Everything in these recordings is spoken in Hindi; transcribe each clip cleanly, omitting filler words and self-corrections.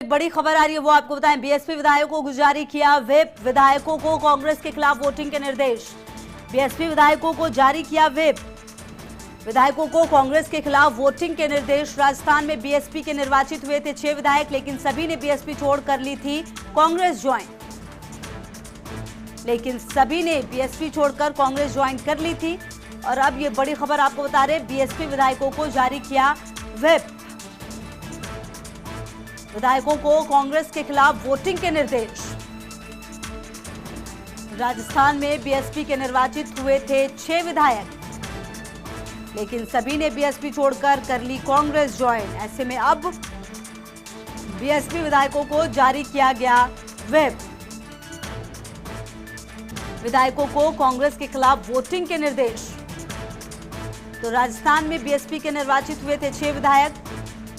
बड़ी खबर आ रही है वो आपको बताएं। बीएसपी विधायकों को जारी किया व्हिप, विधायकों को कांग्रेस के खिलाफ वोटिंग के निर्देश। बीएसपी विधायकों को जारी किया व्हिप, विधायकों को कांग्रेस के खिलाफ वोटिंग के निर्देश। राजस्थान में बीएसपी के निर्वाचित हुए थे 6 विधायक, लेकिन सभी ने बीएसपी छोड़ कर ली थी कांग्रेस ज्वाइन। छोड़कर कांग्रेस ज्वाइन कर ली थी। और अब ये बड़ी खबर आपको बता रहे, बीएसपी विधायकों को जारी किया व्हिप, विधायकों को कांग्रेस के खिलाफ वोटिंग के निर्देश। राजस्थान में बीएसपी के निर्वाचित हुए थे 6 विधायक, लेकिन सभी ने बीएसपी छोड़कर कर ली कांग्रेस ज्वाइन। ऐसे में अब बीएसपी विधायकों को जारी किया गया व्हिप, विधायकों को कांग्रेस के खिलाफ वोटिंग के निर्देश। तो राजस्थान में बीएसपी के निर्वाचित हुए थे 6 विधायक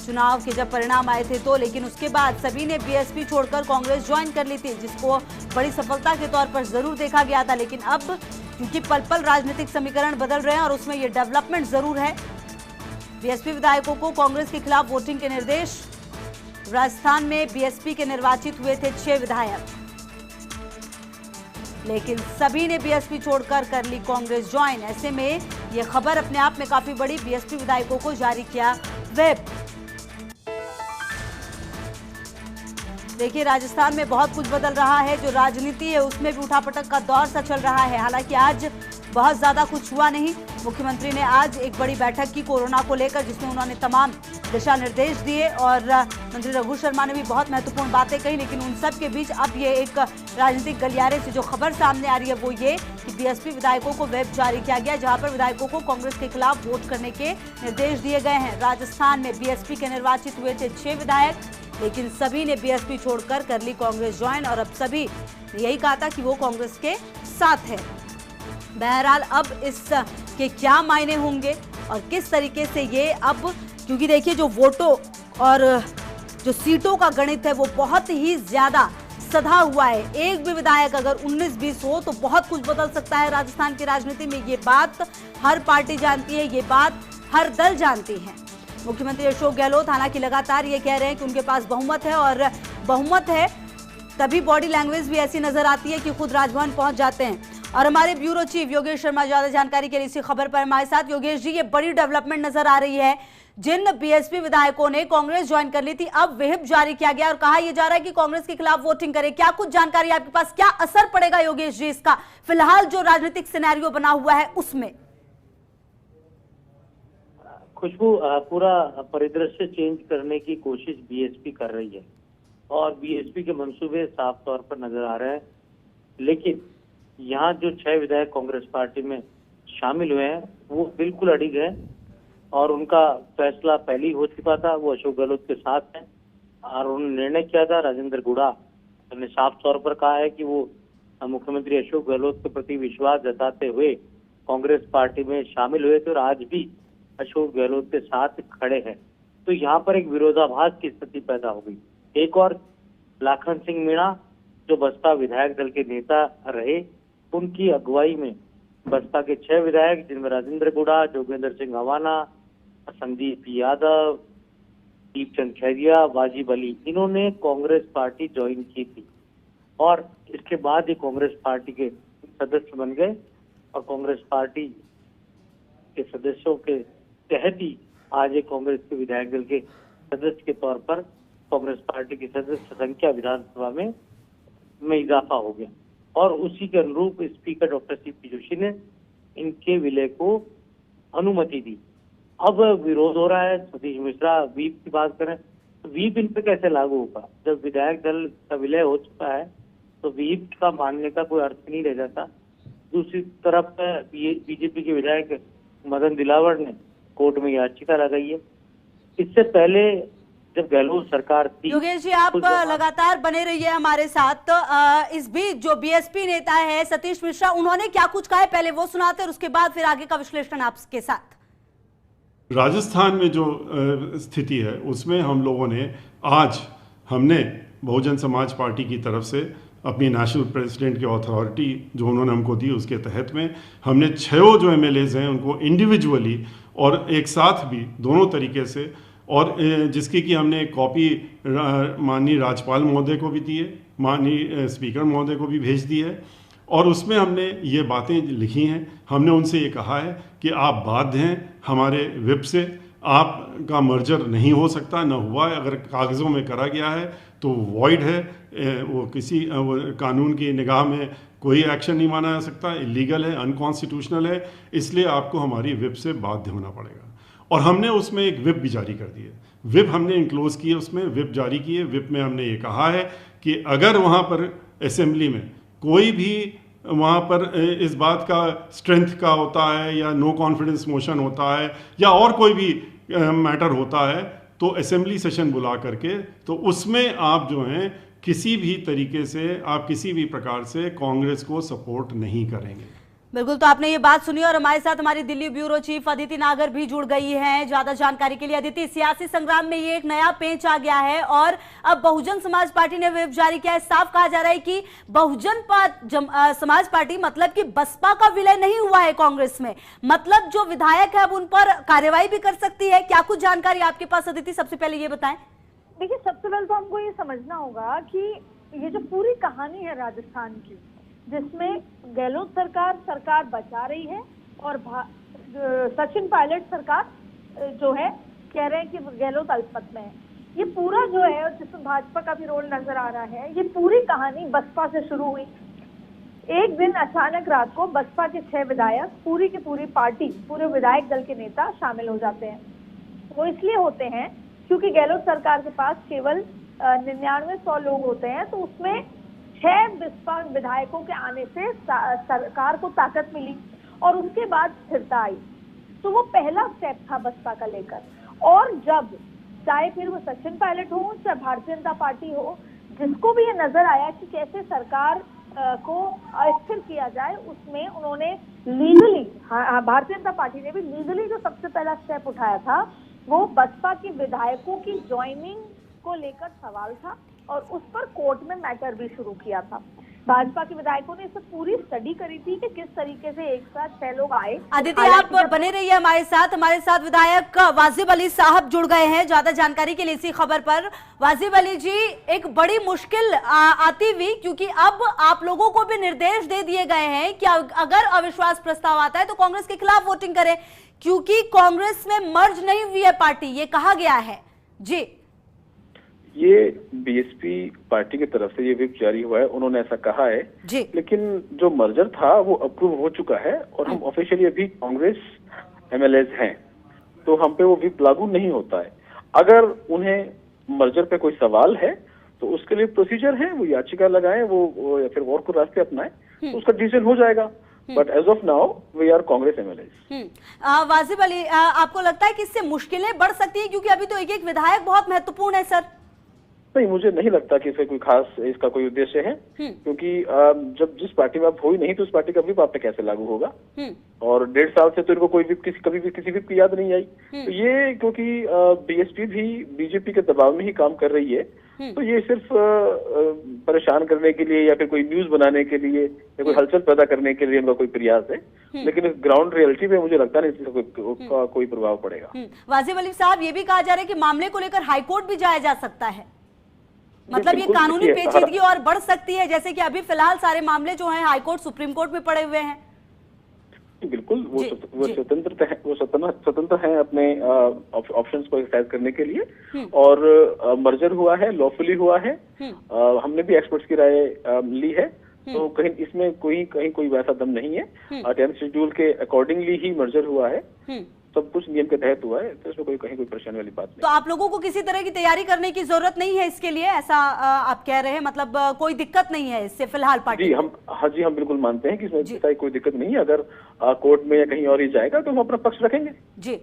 चुनाव के जब परिणाम आए थे तो, लेकिन उसके बाद सभी ने बीएसपी छोड़कर कांग्रेस ज्वाइन कर ली थी, जिसको बड़ी सफलता के तौर पर जरूर देखा गया था। लेकिन अब क्योंकि पल पल राजनीतिक समीकरण बदल रहे हैं और उसमें ये डेवलपमेंट जरूर है। बीएसपी विधायकों को कांग्रेस के खिलाफ वोटिंग के निर्देश। राजस्थान में बीएसपी के निर्वाचित हुए थे 6 विधायक, लेकिन सभी ने बीएसपी छोड़कर कर ली कांग्रेस ज्वाइन। ऐसे में यह खबर अपने आप में काफी बड़ी, बीएसपी विधायकों को जारी किया व्हिप। देखिए, राजस्थान में बहुत कुछ बदल रहा है, जो राजनीति है उसमें भी उठापटक का दौर सा चल रहा है। हालांकि आज बहुत ज्यादा कुछ हुआ नहीं। मुख्यमंत्री ने आज एक बड़ी बैठक की कोरोना को लेकर, जिसमें उन्होंने तमाम दिशा निर्देश दिए और मंत्री रघु शर्मा ने भी बहुत महत्वपूर्ण बातें कही। लेकिन उन सब के बीच अब ये एक राजनीतिक गलियारे से जो खबर सामने आ रही है वो ये कि बीएसपी विधायकों को व्हिप जारी किया गया, जहां पर विधायकों को कांग्रेस के खिलाफ वोट करने के निर्देश दिए गए हैं। राजस्थान में बीएसपी के निर्वाचित हुए थे 6 विधायक, लेकिन सभी ने बीएसपी छोड़कर कर ली कांग्रेस ज्वाइन और अब सभी ने यही कहा था कि वो कांग्रेस के साथ है। बहरहाल अब इसके क्या मायने होंगे और किस तरीके से ये अब, क्योंकि देखिए जो वोटों और जो सीटों का गणित है वो बहुत ही ज्यादा सधा हुआ है। एक भी विधायक अगर 19-20 हो तो बहुत कुछ बदल सकता है राजस्थान की राजनीति में। ये बात हर पार्टी जानती है, ये बात हर दल जानती है। मुख्यमंत्री अशोक गहलोत हालांकि लगातार ये कह रहे हैं कि उनके पास बहुमत है, और बहुमत है तभी बॉडी लैंग्वेज भी ऐसी नजर आती है कि खुद राजभवन पहुंच जाते हैं। और हमारे ब्यूरो चीफ योगेश शर्मा ज्यादा जानकारी के लिए इसी खबर पर हमारे साथ। योगेश जी, ये बड़ी डेवलपमेंट नजर आ रही है, जिन बीएसपी विधायकों ने कांग्रेस ज्वाइन कर ली थी अब व्हिप जारी किया गया और कहा यह जा रहा है कि कांग्रेस के खिलाफ वोटिंग करे। क्या कुछ जानकारी आपके पास, क्या असर पड़ेगा योगेश जी इसका फिलहाल जो राजनीतिक सिनेरियो बना हुआ है उसमें? खुशबू, पूरा परिदृश्य चेंज करने की कोशिश बीएसपी कर रही है और बीएसपी के मंसूबे साफ तौर पर नजर आ रहे हैं। लेकिन यहाँ जो 6 विधायक कांग्रेस पार्टी में शामिल हुए हैं वो बिल्कुल अडिग है और उनका फैसला पहले ही हो चुका था। वो अशोक गहलोत के साथ हैं और उन्होंने निर्णय किया था। राजेंद्र गुड़ा ने साफ तौर पर कहा है कि वो मुख्यमंत्री अशोक गहलोत के प्रति विश्वास जताते हुए कांग्रेस पार्टी में शामिल हुए थे और आज भी अशोक गहलोत के साथ खड़े हैं। तो यहाँ पर एक विरोधाभास की स्थिति पैदा हो गई। एक और लाखन सिंह मीणा जो बसपा विधायक दल के नेता रहे, उनकी अगुवाई में बसपा के 6 विधायक, जिनमें राजेंद्र गुड़ा, जोगेंद्र सिंह अवाना, संदीप यादव, दीपचंद खैरिया, वाजिब अली, इन्होंने कांग्रेस पार्टी ज्वाइन की थी और इसके बाद ही कांग्रेस पार्टी के सदस्य बन गए और कांग्रेस पार्टी के सदस्यों के तहत ही आज एक कांग्रेस के विधायक दल के सदस्य के तौर पर कांग्रेस पार्टी की सदस्य संख्या विधानसभा में इजाफा हो गया और उसी के अनुरूप स्पीकर डॉक्टर सीपी जोशी ने इनके विलय को अनुमति दी। अब विरोध हो रहा है। सतीश मिश्रा व्हीप की बात करें तो व्हीप इन पे कैसे लागू होगा? जब विधायक दल का विलय हो चुका है तो व्हीप का मानने का कोई अर्थ नहीं रह जाता। दूसरी तरफ बीजेपी के विधायक मदन दिलावर ने कोर्ट में याचिका लगाई है। इससे पहले जब गहलोत सरकार थी। योगेश जी, आप लगातार बने रहिए हमारे साथ। तो इस बीच जो बीएसपी नेता है सतीश मिश्रा, उन्होंने क्या कुछ कहा है पहले वो सुनाते और उसके बाद फिर आगे का विश्लेषण आपके साथ। राजस्थान में जो स्थिति है उसमें हम लोगों ने हमने बहुजन समाज पार्टी की तरफ से अपनी नेशनल प्रेसिडेंट की अथॉरिटी जो उन्होंने हमको दी उसके तहत में हमने 6 जो एमएलएज हैं उनको इंडिविजुअली और एक साथ भी दोनों तरीके से और जिसकी कि हमने एक कॉपी माननीय राज्यपाल महोदय को भी दी है, माननीय स्पीकर महोदय को भी भेज दी है, और उसमें हमने ये बातें लिखी हैं। हमने उनसे ये कहा है कि आप बाध्य हैं हमारे विप से, आपका मर्जर नहीं हो सकता, न हुआ है, अगर कागज़ों में करा गया है तो वॉइड है, वो किसी कानून की निगाह में कोई एक्शन नहीं माना जा सकता, इलीगल है, अनकॉन्स्टिट्यूशनल है, इसलिए आपको हमारी विप से बाध्य होना पड़ेगा। और हमने उसमें एक विप भी जारी कर दी है, विप हमने इनक्लोज किए, उसमें विप जारी किए। विप में हमने ये कहा है कि अगर वहाँ पर असेंबली में कोई भी वहाँ पर इस बात का स्ट्रेंथ का होता है या नो कॉन्फिडेंस मोशन होता है या और कोई भी मैटर होता है तो असेंबली सेशन बुला करके तो उसमें आप जो हैं किसी भी तरीके से आप किसी भी प्रकार से कांग्रेस को सपोर्ट नहीं करेंगे। बिल्कुल, तो आपने ये बात सुनी और हमारे साथ हमारी दिल्ली ब्यूरो चीफ अदिति नागर भी जुड़ गई हैं ज्यादा जानकारी के लिए। अदिति, सियासी संग्राम में ये एक नया पेंच आ गया है और अब बहुजन समाज पार्टी ने व्हिप जारी किया है। साफ कहा जा रहा है कि बहुजन समाज पार्टी मतलब कि बसपा का विलय नहीं हुआ है कांग्रेस में, मतलब जो विधायक है अब उन पर कार्रवाई भी कर सकती है। क्या कुछ जानकारी आपके पास अदिति, सबसे पहले ये बताएं। देखिए, सबसे पहले तो हमको ये समझना होगा कि ये जो पूरी कहानी है राजस्थान की, जिसमें गहलोत सरकार बचा रही है और सचिन पायलट सरकार जो है कह रहे हैं कि गहलोत अल्पमत में है, ये पूरा जो है और जिसमें भाजपा का भी रोल नजर आ रहा है, ये पूरी कहानी बसपा से शुरू हुई। एक दिन अचानक रात को बसपा के 6 विधायक, पूरी की पूरी पार्टी, पूरे विधायक दल के नेता शामिल हो जाते हैं। वो इसलिए होते हैं क्योंकि गहलोत सरकार के पास केवल 99-100 लोग होते हैं, तो उसमें 6 बसपा विधायकों के आने से सरकार को ताकत मिली और उसके बाद स्थिरता आई। तो वो पहला स्टेप था बसपा का लेकर। और जब चाहे फिर वो सचिन पायलट हो चाहे भारतीय जनता पार्टी हो, जिसको भी ये नजर आया कि कैसे सरकार को अस्थिर किया जाए, उसमें उन्होंने लीगली, भारतीय जनता पार्टी ने भी लीगली जो सबसे पहला स्टेप उठाया था वो बसपा के विधायकों की ज्वाइनिंग को लेकर सवाल था और उस पर कोर्ट में मैटर भी शुरू किया था। भाजपा के विधायकों ने इस पर पूरी स्टडी करी थी कि किस तरीके से एक साथ 6 लोग आए। अदिति, आप बने रहिए हमारे साथ विधायक वाजिब अली साहब जुड़ गए हैं ज्यादा जानकारी के लिए इसी खबर पर। वाजिब अली जी, एक बड़ी मुश्किल आती हुई, क्योंकि अब आप लोगों को भी निर्देश दे दिए गए हैं कि अगर अविश्वास प्रस्ताव आता है तो कांग्रेस के खिलाफ वोटिंग करें, क्योंकि कांग्रेस में मर्ज नहीं हुई है पार्टी, ये कहा गया है जी। ये बीएसपी पार्टी की तरफ से ये व्हिप जारी हुआ है, उन्होंने ऐसा कहा है जी। लेकिन जो मर्जर था वो अप्रूव हो चुका है और हम ऑफिशियली अभी कांग्रेस एमएलएज हैं, तो हम पे वो व्हिप लागू नहीं होता है। अगर उन्हें मर्जर पे कोई सवाल है तो उसके लिए प्रोसीजर है, वो याचिका लगाएं, वो या फिर और कोई रास्ते अपनाएं, तो उसका डिसीजन हो जाएगा। But as of now we are Congress MLAs. Wajib Ali, आपको लगता है कि इससे मुश्किलें बढ़ सकती है, क्योंकि अभी तो एक विधायक बहुत महत्वपूर्ण है सर? नहीं, मुझे नहीं लगता कि इसका कोई खास इसका कोई उद्देश्य है, क्योंकि जब जिस पार्टी में आप हो ही नहीं तो उस पार्टी का व्हिप आप पे कैसे लागू होगा। और 1.5 साल से तो इनको कोई व्हिप कभी भी किसी व्हिप की याद नहीं आई। तो ये क्योंकि बीएसपी भी बीजेपी के दबाव में ही काम कर रही है, तो ये सिर्फ परेशान करने के लिए या फिर कोई न्यूज बनाने के लिए या कोई हलचल पैदा करने के लिए इनका कोई प्रयास है, लेकिन इस ग्राउंड रियलिटी पे मुझे लगता नहीं इसका कोई प्रभाव पड़ेगा। वाजिब अली साहब, ये भी कहा जा रहा है कि मामले को लेकर हाईकोर्ट भी जाया जा सकता है, मतलब ये कानूनी पेचीदगी और बढ़ सकती है, जैसे कि अभी फिलहाल सारे मामले जो हैं हाईकोर्ट सुप्रीम कोर्ट में पड़े हुए हैं। बिल्कुल, वो स्वतंत्र है अपने ऑप्शंस को एक्सरसाइज करने के लिए। और मर्जर हुआ है, लॉफुली हुआ है, हमने भी एक्सपर्ट्स की राय ली है, तो कहीं इसमें कहीं कोई वैसा दम नहीं है। 10th शेड्यूल के अकॉर्डिंगली ही मर्जर हुआ है, सब कुछ नियम के तहत हुआ है, तो इसमें कहीं कोई परेशानी वाली बात नहीं। तो आप लोगों को किसी तरह की तैयारी करने की जरूरत नहीं है इसके लिए, ऐसा आप कह रहे हैं, मतलब कोई दिक्कत नहीं है इससे फिलहाल पार्टी? जी हम बिल्कुल मानते हैं कि इसमें कोई दिक्कत नहीं है। अगर कोर्ट में या कहीं और ही जाएगा तो हम अपना पक्ष रखेंगे। जी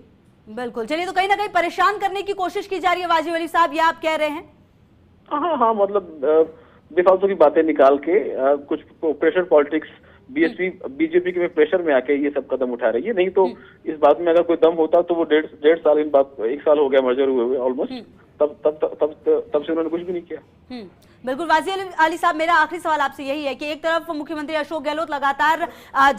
बिल्कुल। चलिए, तो कहीं ना कहीं परेशान करने की कोशिश की जा रही है वाजिब अली साहब, ये आप कह रहे हैं? हाँ, मतलब बेफालतू की बातें निकाल के कुछ प्रेशर पॉलिटिक्स बीजेपी के प्रेशर में आके ये सब कदम उठा रही है। नहीं तो इस बात में अगर कोई दम होता तो वो 1.5 साल, इन बात 1 साल हो गया मर्जर हुए ऑलमोस्ट, तब से उन्होंने कुछ भी नहीं किया। बिल्कुल वाजी अली साहब, मेरा आखिरी सवाल आपसे यही है कि एक तरफ मुख्यमंत्री अशोक गहलोत लगातार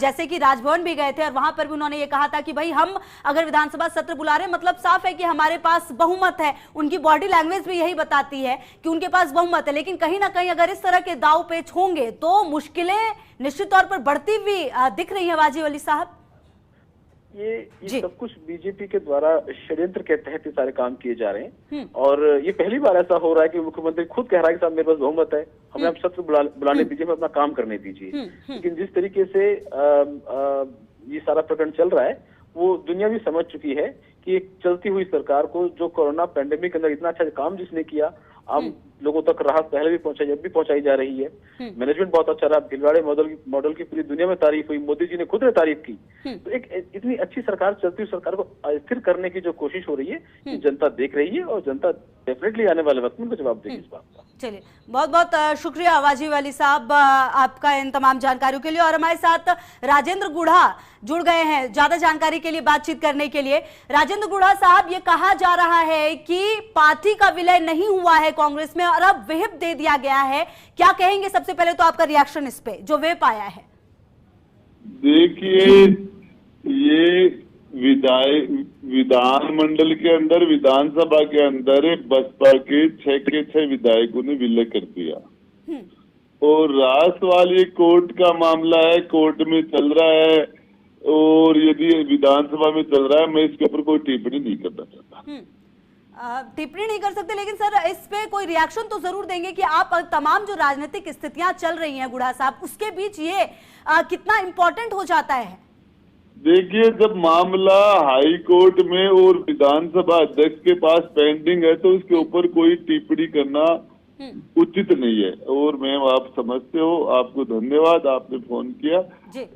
जैसे कि राजभवन भी गए थे और वहां पर भी उन्होंने ये कहा था कि भाई हम अगर विधानसभा सत्र बुला रहे हैं मतलब साफ है कि हमारे पास बहुमत है। उनकी बॉडी लैंग्वेज भी यही बताती है कि उनके पास बहुमत है, लेकिन कहीं ना कहीं अगर इस तरह के दाव पेच होंगे तो मुश्किलें निश्चित तौर पर बढ़ती हुई दिख रही है वाजी अली साहब। ये सब कुछ बीजेपी के द्वारा षड्यंत्र के तहत ये सारे काम किए जा रहे हैं और ये पहली बार ऐसा हो रहा है कि मुख्यमंत्री खुद कह रहा है कि साहब मेरे पास बहुमत है, हमें आप सत्र बुलाने दीजिए, हमें अपना काम करने दीजिए। लेकिन जिस तरीके से ये सारा प्रकरण चल रहा है वो दुनिया भी समझ चुकी है कि एक चलती हुई सरकार को जो कोरोना पैंडेमिक के अंदर इतना अच्छा काम जिसने किया, आम लोगों तक राहत पहले भी पहुंचाई, अब भी पहुंचाई जा रही है। मैनेजमेंट बहुत अच्छा रहा, भिलवाड़े मॉडल की पूरी दुनिया में तारीफ हुई, मोदी जी ने खुद ने तारीफ की। तो एक इतनी अच्छी सरकार, चलती हुई सरकार को अस्थिर करने की जो कोशिश हो रही है ये जनता देख रही है और जनता डेफिनेटली आने वाले वक्त में उनको जवाब देगी इस बात का। चलिए, बहुत बहुत शुक्रिया वाजी अली साहब आपका इन तमाम जानकारियों के लिए। और हमारे साथ राजेंद्र गुढ़ा जुड़ गए हैं ज्यादा जानकारी के लिए, बातचीत करने के लिए। राजेंद्र गुढ़ा साहब, ये कहा जा रहा है कि पार्टी का विलय नहीं हुआ है कांग्रेस में और अब व्हिप दे दिया गया है, क्या कहेंगे? सबसे पहले तो आपका रिएक्शन इस पे जो व्हिप आया है। देखिए, ये विधानमंडल के अंदर, विधानसभा के अंदर बसपा के 6 के 6 विधायकों ने विलय कर दिया और राष्ट्रवादी वाली कोर्ट का मामला है, कोर्ट में चल रहा है और यदि विधानसभा में चल रहा है, मैं इसके ऊपर कोई टिप्पणी नहीं करना चाहता। टिप्पणी नहीं कर सकते, लेकिन सर इस पे कोई रिएक्शन तो जरूर देंगे कि आप तमाम जो राजनीतिक स्थितियां चल रही हैं गुढ़ा साहब, उसके बीच ये कितना इम्पोर्टेंट हो जाता है। देखिए, जब मामला हाई कोर्ट में और विधानसभा अध्यक्ष के पास पेंडिंग है तो उसके ऊपर कोई टिप्पणी करना उचित नहीं है। और मैम, आप समझते हो, आपको धन्यवाद, आपने फोन किया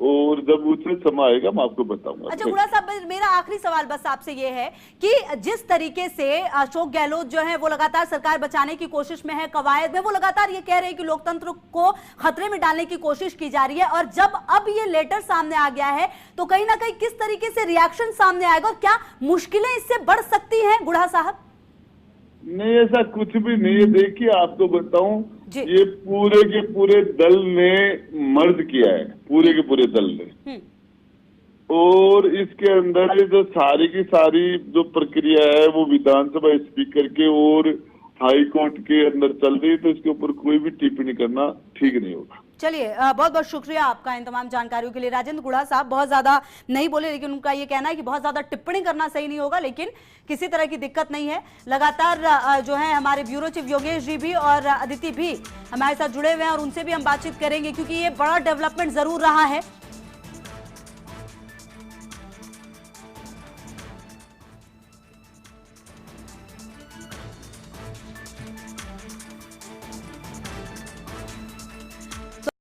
और जब उचित समय आएगा मैं आपको बताऊंगा। अच्छा गुढ़ा साहब, मेरा आखिरी सवाल बस आपसे ये है कि जिस तरीके से अशोक गहलोत जो है वो लगातार सरकार बचाने की कोशिश में है, कवायद में वो लगातार ये कह रहे हैं कि लोकतंत्र को खतरे में डालने की कोशिश की जा रही है, और जब अब ये लेटर सामने आ गया है तो कहीं ना कहीं किस तरीके से रिएक्शन सामने आएगा? क्या मुश्किलें इससे बढ़ सकती हैं गुढ़ा साहब? नहीं, ऐसा कुछ भी नहीं है। देखिए, आपको बताऊं, ये पूरे के पूरे दल ने मर्ज किया है, पूरे के पूरे दल ने, और इसके अंदर जो सारी की सारी जो प्रक्रिया है वो विधानसभा स्पीकर के और हाई कोर्ट के अंदर चल रही है, तो इसके ऊपर कोई भी टिप्पणी करना ठीक नहीं होगा। चलिए, बहुत बहुत शुक्रिया आपका इन तमाम जानकारियों के लिए। राजेंद्र गुढ़ा साहब बहुत ज्यादा नहीं बोले, लेकिन उनका ये कहना है कि बहुत ज्यादा टिप्पणी करना सही नहीं होगा, लेकिन किसी तरह की दिक्कत नहीं है। लगातार जो है हमारे ब्यूरो चीफ योगेश जी भी और अदिति भी हमारे साथ जुड़े हुए हैं और उनसे भी हम बातचीत करेंगे, क्योंकि ये बड़ा डेवलपमेंट जरूर रहा है।